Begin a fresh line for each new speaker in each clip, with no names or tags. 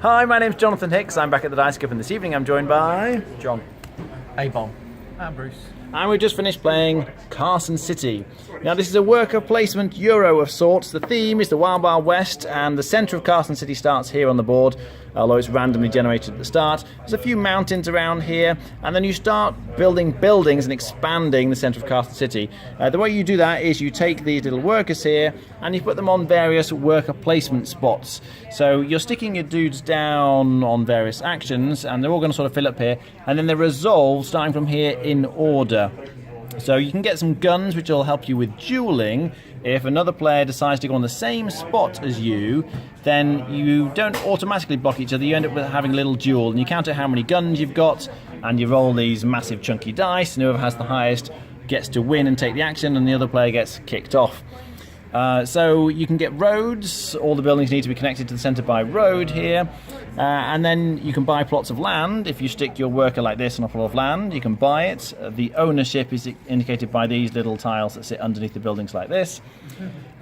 Hi, my name's Jonathan Hicks. I'm back at the Dice Cup, and this evening I'm joined by
John,
A-Bomb,
and Bruce.
And we just finished playing Carson City. Now this is a worker placement Euro of sorts. The theme is the Wild Wild West, and the centre of Carson City starts here on the board, although it's randomly generated at the start. There's a few mountains around here, and then you start building buildings and expanding the centre of Carson City. The way you do that is you take these little workers here and you put them on various worker placement spots. So you're sticking your dudes down on various actions, and they're all going to sort of fill up here, and then they're resolved starting from here in order. So you can get some guns which will help you with dueling. If another player decides to go on the same spot as you, then you don't automatically block each other. You end up with having a little duel, and you count out how many guns you've got, and you roll these massive chunky dice, and whoever has the highest gets to win and take the action, and the other player gets kicked off. So you can get roads. All the buildings need to be connected to the centre by road here, and then you can buy plots of land. If you stick your worker like this on a plot of land, you can buy it. The ownership is indicated by these little tiles that sit underneath the buildings like this,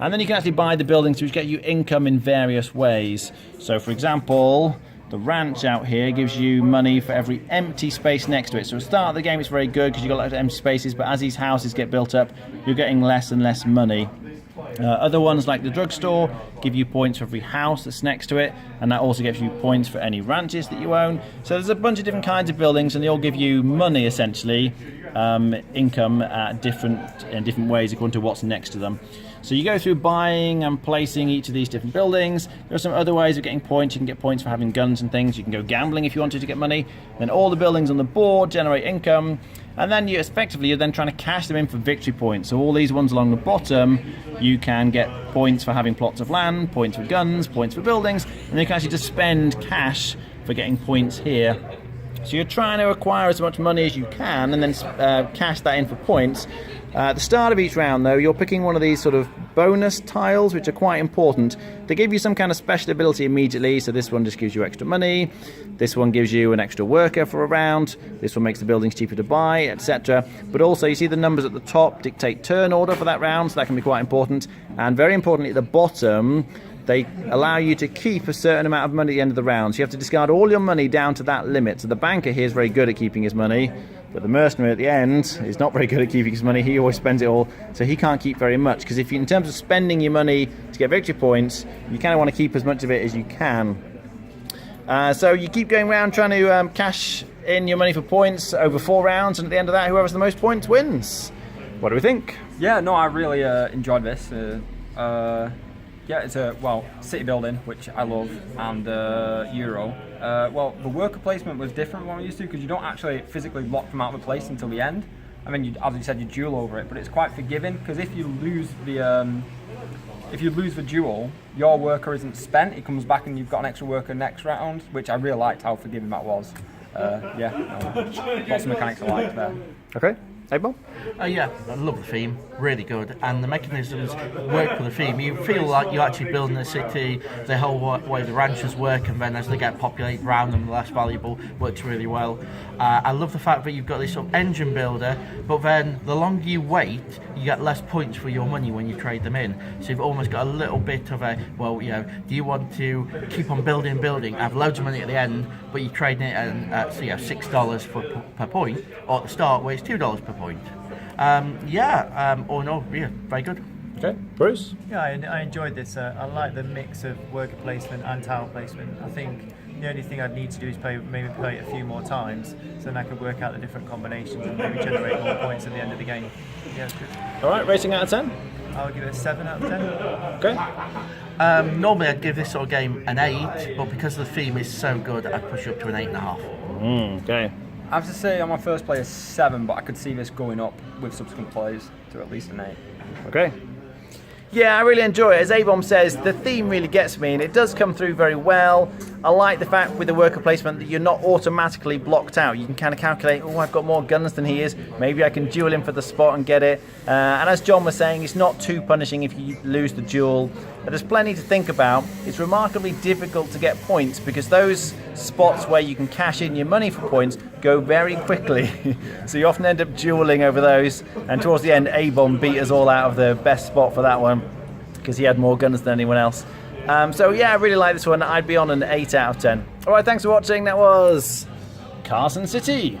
and then you can actually buy the buildings which get you income in various ways. So for example, the ranch out here gives you money for every empty space next to it. So at the start of the game it's very good because you've got a lot of empty spaces, but as these houses get built up, you're getting less and less money. Other ones like the drugstore give you points for every house that's next to it, and that also gives you points for any ranches that you own. So there's a bunch of different kinds of buildings, and they all give you money essentially, income in different ways according to what's next to them. So you go through buying and placing each of these different buildings. There are some other ways of getting points. You can get points for having guns and things. You can go gambling if you wanted to get money. Then all the buildings on the board generate income, and then you're then trying to cash them in for victory points. So all these ones along the bottom, you can get points for having plots of land, points for guns, points for buildings, and you can actually just spend cash for getting points here. So you're trying to acquire as much money as you can and then cash that in for points. At the start of each round, though, you're picking one of these sort of bonus tiles, which are quite important. They give you some kind of special ability immediately, so this one just gives you extra money, this one gives you an extra worker for a round, this one makes the buildings cheaper to buy, etc. But also, you see the numbers at the top dictate turn order for that round, so that can be quite important. And very importantly, at the bottom, they allow you to keep a certain amount of money at the end of the round. So you have to discard all your money down to that limit. So the banker here is very good at keeping his money, but the mercenary at the end is not very good at keeping his money. He always spends it all, so he can't keep very much. Because if you, in terms of spending your money to get victory points, you kind of want to keep as much of it as you can. So you keep going around trying to cash in your money for points over 4 rounds, and at the end of that, whoever has the most points wins. What do we think?
Yeah, no, I really enjoyed this. Yeah, it's a city building, which I love, and Euro. The worker placement was different from what we used to, because you don't actually physically lock them out of a place until the end. I mean, as you said, you duel over it, but it's quite forgiving, because if you lose the duel, your worker isn't spent. It comes back, and you've got an extra worker next round, which I really liked how forgiving that was. Lots of mechanics I liked there.
Okay. Hey, Bob?
Yeah, I love the theme, really good, and the mechanisms work for the theme. You feel like you're actually building a city, the whole way the ranches work, and then as they get populated around them, the less valuable, works really well. I love the fact that you've got this sort of engine builder, but then the longer you wait, you get less points for your money when you trade them in. So you've almost got a little bit of a, do you want to keep on building, have loads of money at the end, but you're trading it at $6 per point, or at the start where it's $2 per point. Very good.
Okay, Bruce?
Yeah, I enjoyed this. I like the mix of worker placement and tile placement. I think the only thing I'd need to do is maybe play it a few more times, so then I could work out the different combinations and maybe generate more points at the end of the game. Yeah, it's good.
All right, rating out of 10?
I'll give it a 7 out of 10.
Okay.
Normally I'd give this sort of game an 8, but because the theme is so good, I'd push it up to an 8.5.
Okay.
I have to say on my first play is 7, but I could see this going up with subsequent plays to at least an 8.
Okay. Yeah, I really enjoy it. As A-Bomb says, the theme really gets me, and it does come through very well. I like the fact with the worker placement that you're not automatically blocked out. You can kind of calculate, I've got more guns than he is. Maybe I can duel him for the spot and get it. And as John was saying, it's not too punishing if you lose the duel. But there's plenty to think about. It's remarkably difficult to get points because those spots where you can cash in your money for points go very quickly. So you often end up dueling over those. And towards the end, A-Bomb beat us all out of the best spot for that one because he had more guns than anyone else. So yeah, I really like this one. I'd be on an 8 out of 10. Alright, thanks for watching. That was Carson City.